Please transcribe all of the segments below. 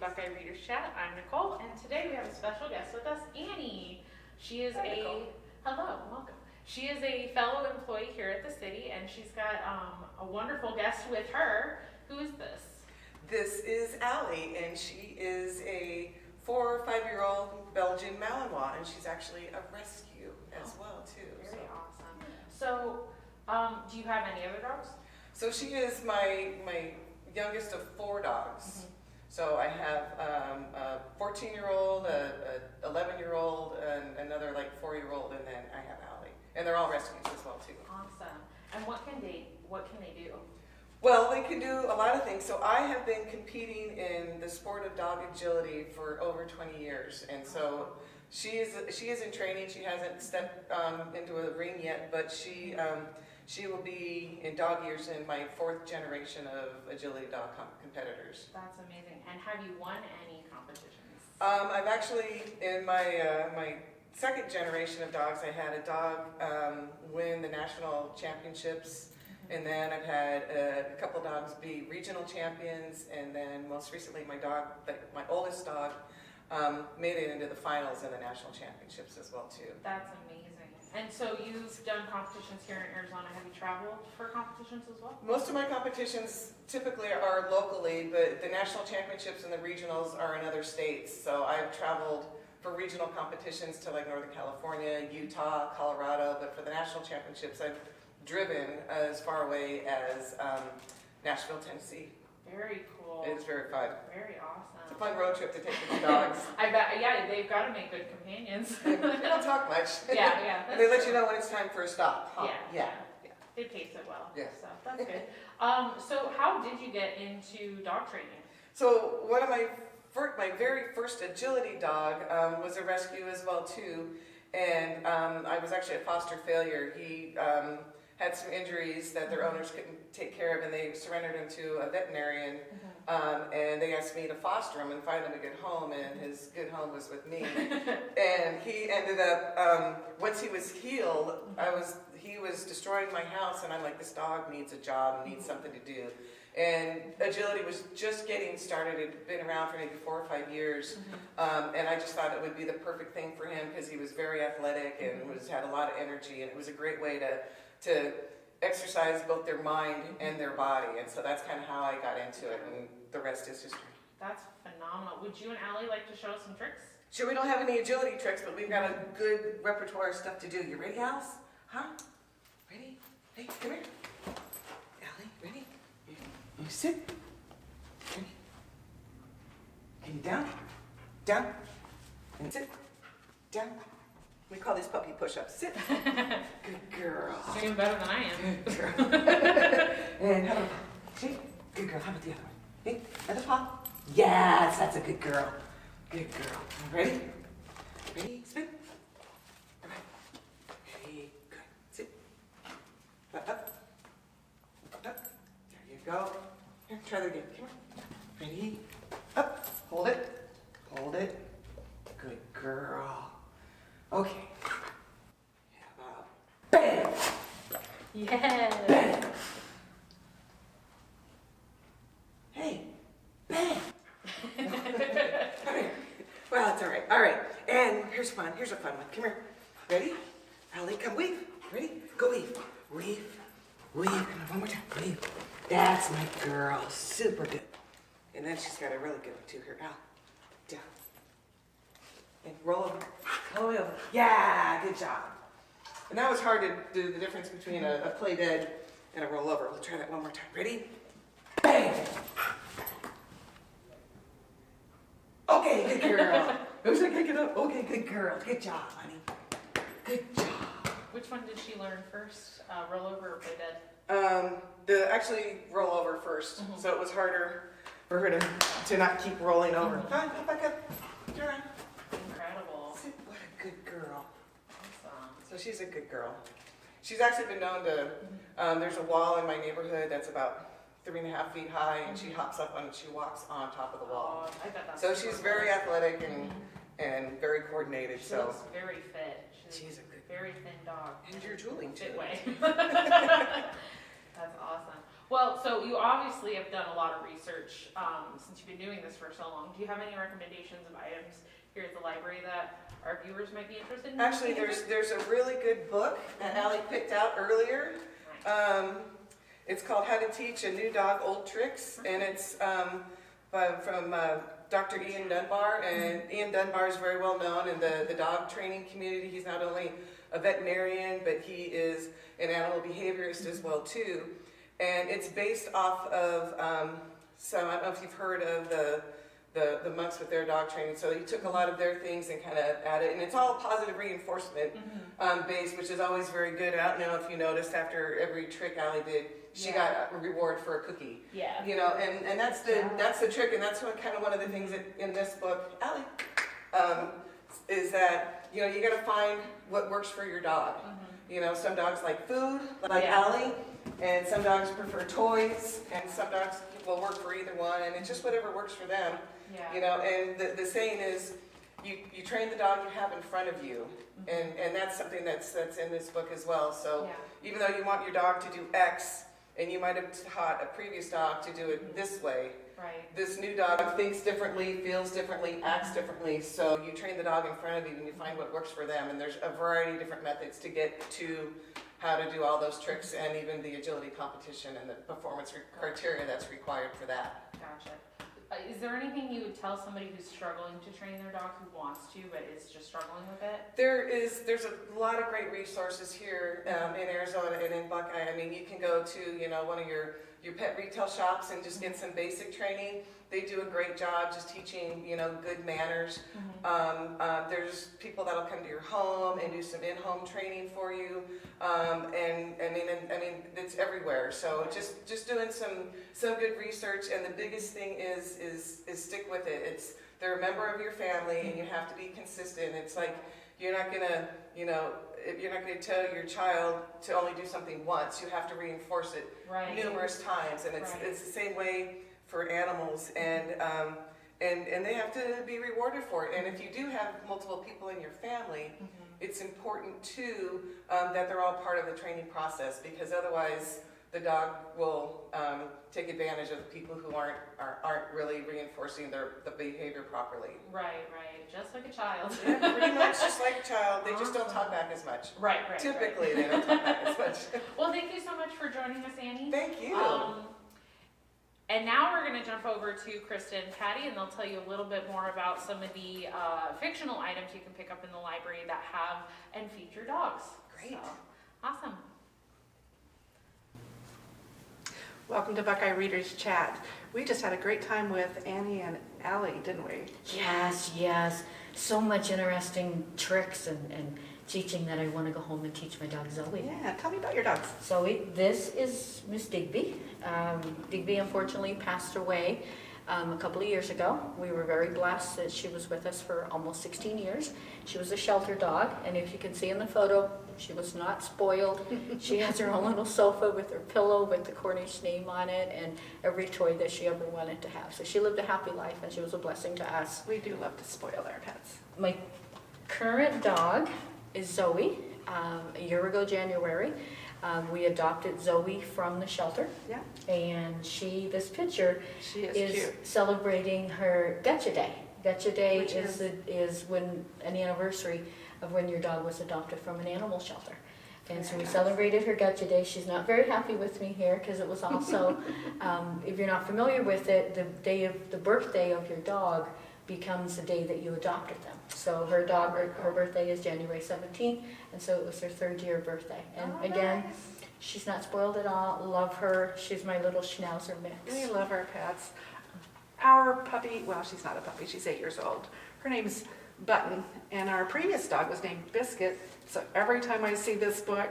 Buckeye Readers Chat. I'm Nicole, and today we have a special guest with us, Annie. She is hello, welcome. She is a fellow employee here at the city, and she's got a wonderful guest with her. Who is this? This is Allie, and she is a 4 or 5-year-old Belgian Malinois, and she's actually a rescue as well, too. Very awesome. So, do you have any other dogs? So she is my youngest of 4 dogs. Mm-hmm. So I have a 14-year-old, a 11-year-old, and another like 4-year-old, and then I have Allie. And they're all rescues as well, too. Awesome. And what can they do? Well, they can do a lot of things. So I have been competing in the sport of dog agility for over 20 years, and so she is in training. She hasn't stepped into a ring yet, but she will be in dog years in my 4th generation of agility dog competitors. That's amazing. And have you won any competitions? I've actually, in my 2nd generation of dogs, I had a dog win the national championships. And then I've had a couple dogs be regional champions, and then most recently my oldest dog, made it into the finals in the national championships as well too. That's amazing. And so you've done competitions here in Arizona. Have you traveled for competitions as well? Most of my competitions typically are locally, but the national championships and the regionals are in other states. So I've traveled for regional competitions to like Northern California, Utah, Colorado, but for the national championships I've driven as far away as Nashville, Tennessee. Very cool. It's very fun. Very awesome. It's a fun road trip to take with the dogs. I bet, yeah, they've got to make good companions. They don't talk much. Yeah. And they let you know when it's time for a stop. Huh? Yeah. They pace it well. Yeah. So that's good. So how did you get into dog training? So one of my very first agility dog was a rescue as well too, and I was actually a foster failure. He had some injuries that their owners couldn't take care of, and they surrendered him to a veterinarian, and they asked me to foster him and find him a good home, and his good home was with me. And he ended up, once he was healed, he was destroying my house, and I'm like, this dog needs a job, needs something to do. And agility was just getting started. It had been around for maybe 4 or 5 years, and I just thought it would be the perfect thing for him because he was very athletic and had a lot of energy, and it was a great way to exercise both their mind and their body. And so that's kind of how I got into it, and the rest is history. That's phenomenal. Would you and Allie like to show us some tricks? Sure, we don't have any agility tricks, but we've got a good repertoire of stuff to do. You ready, Alice? Huh? Ready? Hey, come here. Allie, ready? You sit. Ready? Can you down? Down. And sit. Down. We call these puppy push-ups. Sit. Good girl. You're doing better than I am. Good girl. And how about see? Good girl. How about the other one? Hey, other paw. Yes, that's a good girl. Good girl. Ready? Ready? Spin. All right. Ready? Good. Sit. Up. Up. There you go. Here, try that again. Come on. Ready? Up. Hold it. Hold it. Good girl. Okay. How about bam? Yes. Bam. Hey, bam. Okay. Well, it's all right. All right. And here's fun. Here's a fun one. Come here. Ready? Allie, come weave. Ready? Go weave. Weave. Weave. Come on, one more time. Weave. That's my girl. Super good. And then she's got a really good one too. Here, Al. Down. And roll over. All the way over. Yeah, good job. And that was hard to do the difference between a play dead and a roll over. We'll try that one more time. Ready? Bang! Okay, good girl. Who's gonna kick it up? Okay, good girl. Good job, honey. Good job. Which one did she learn first? Roll over or play dead? Actually roll over first. So it was harder for her to not keep rolling over. Come back up. Turn around. Incredible. What a good girl. Awesome. So she's a good girl. She's actually been known to, there's a wall in my neighborhood that's about 3.5 feet high, and she hops up and she walks on top of the wall. Oh, I bet that's So she's very athletic and very coordinated. She So looks very fit. she's a good very thin dog. And you're drooling too. Fit way. That's awesome. Well, so you obviously have done a lot of research since you've been doing this for so long. Do you have any recommendations of items here at the library that our viewers might be interested in? Actually, there's a really good book that Allie picked out earlier. It's called How to Teach a New Dog Old Tricks, and it's from Dr. Ian Dunbar, and Ian Dunbar is very well known in the dog training community. He's not only a veterinarian, but he is an animal behaviorist as well too. And it's based off of I don't know if you've heard of the monks with their dog training. So he took a lot of their things and kind of added, and it's all positive reinforcement based, which is always very good. I don't know if you noticed after every trick Allie did, she got a reward for a cookie. Yeah. You know, and that's the trick, and that's kind of one of the things that in this book, Allie, is that, you know, you got to find what works for your dog. You know, some dogs like food, like Allie, and some dogs prefer toys, and some dogs will work for either one, and it's just whatever works for them. Yeah. You know, and the saying is, you train the dog you have in front of you, and that's something that's in this book as well. So even though you want your dog to do X, and you might have taught a previous dog to do it this way, this new dog thinks differently, feels differently, acts differently. So you train the dog in front of you, and you find what works for them. And there's a variety of different methods to get to how to do all those tricks, and even the agility competition and the performance criteria that's required for that. Gotcha. Is there anything you would tell somebody who's struggling to train their dog, who wants to but is just struggling with it? There's a lot of great resources here in Arizona and in Buckeye. I mean, you can go to, you know, one of your pet retail shops and just get some basic training. They do a great job just teaching, you know, good manners. There's people that'll come to your home and do some in-home training for you. And I mean, it's everywhere. So just doing some good research. And the biggest thing is stick with it. They're a member of your family, and you have to be consistent. It's like you're not gonna, you know, you're not going to tell your child to only do something once. You have to reinforce it numerous times, and it's the same way for animals, and they have to be rewarded for it. And if you do have multiple people in your family, it's important too that they're all part of the training process, because otherwise the dog will take advantage of the people who aren't really reinforcing the behavior properly. Right. Just like a child. Yeah, pretty much just like a child. They just don't talk back as much. Right. Typically, they don't talk back as much. Well, thank you so much for joining us, Annie. Thank you. And now we're going to jump over to Kristen Patty, and they'll tell you a little bit more about some of the fictional items you can pick up in the library that have and feature dogs. Great. So, awesome. Welcome to Buckeye Readers Chat. We just had a great time with Annie and Allie, didn't we? Yes. So much interesting tricks and teaching that I want to go home and teach my dog Zoe. Yeah, tell me about your dogs. Zoe, this is Miss Digby. Digby unfortunately passed away a couple of years ago. We were very blessed that she was with us for almost 16 years. She was a shelter dog, and if you can see in the photo, she was not spoiled. She has her own little sofa with her pillow with the Cornish name on it and every toy that she ever wanted to have. So she lived a happy life, and she was a blessing to us. We do love to spoil our pets. My current dog is Zoe. A year ago, January, we adopted Zoe from the shelter. Yeah. And this picture She is cute. celebrating her Gotcha Day. Gotcha Day Which is when an anniversary of when your dog was adopted from an animal shelter. And so we celebrated her Gotcha Day. She's not very happy with me here because it was also, if you're not familiar with it, the birthday of your dog becomes the day that you adopted them. So her birthday is January 17th, and so it was her 3rd year birthday. And again, she's not spoiled at all. Love her. She's my little schnauzer mix. We love our pets. Our puppy, well, she's not a puppy, she's 8 years old. Her name's Button, and our previous dog was named Biscuit. So every time I see this book,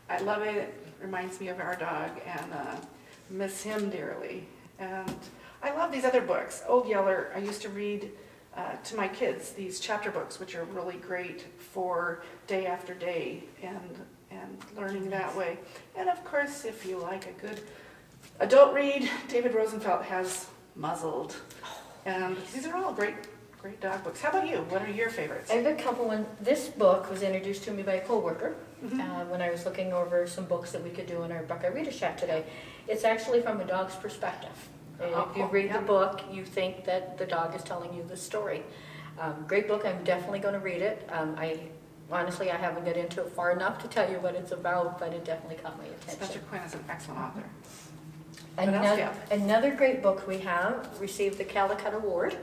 I love it. It reminds me of our dog, and miss him dearly. And I love these other books. Old Yeller, I used to read to my kids these chapter books, which are really great for day after day and learning that way. And of course, if you like a good adult read, David Rosenfeld has Muzzled. And these are all great Great dog books. How about you? What are your favorites? I have a couple. This book was introduced to me by a coworker Mhm. when I was looking over some books that we could do in our Buckeye Reader's Chat today. It's actually from a dog's perspective. Oh, If you cool. read Yeah. the book, you think that the dog is telling you the story. Great book. I'm definitely going to read it. Honestly, I haven't got into it far enough to tell you what it's about, but it definitely caught my Spencer attention. Quinn is an excellent author. What else do you have? Another great book we have, received the Calicut Award,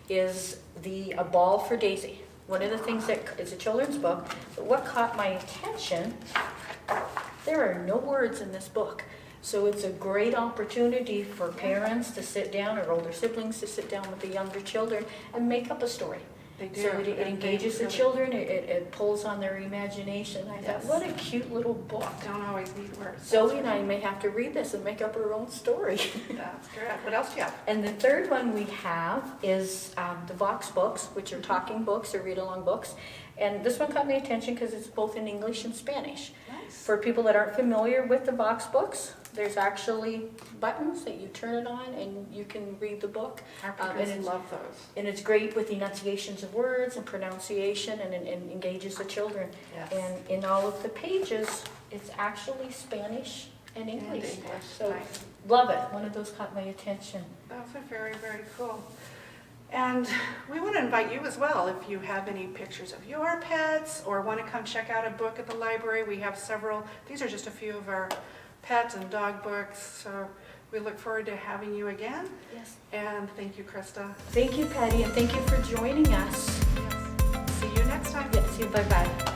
is A Ball for Daisy. One of the things that, it's a children's book, but what caught my attention, there are no words in this book. So it's a great opportunity for parents to sit down, or older siblings to sit down with the younger children and make up a story. They do. So it and engages they the really children, it pulls on their imagination. I thought, Yes. what a cute little book. Don't always need words. Zoe and I may have to read this and make up our own story. That's correct. What else do you have? And the third one we have is the Vox books, which are talking books or read-along books. And this one caught my attention because it's both in English and Spanish. Nice. For people that aren't familiar with the Vox books, there's actually buttons that you turn it on and you can read the book. Our and kids it's- love those. And it's great with enunciations of words and pronunciation, and engages the children. Yes. And in all of the pages, it's actually Spanish and And English. English. So Nice. love it. One of those caught my attention. Those are very, very cool. And we want to invite you as well, if you have any pictures of your pets or want to come check out a book at the library. We have several. These are just a few of our pets and dog books. So we look forward to having you again. Yes. And thank you, Krista. Thank you, Patty, and thank you for joining us. Yes. See you next time. Yes, bye-bye.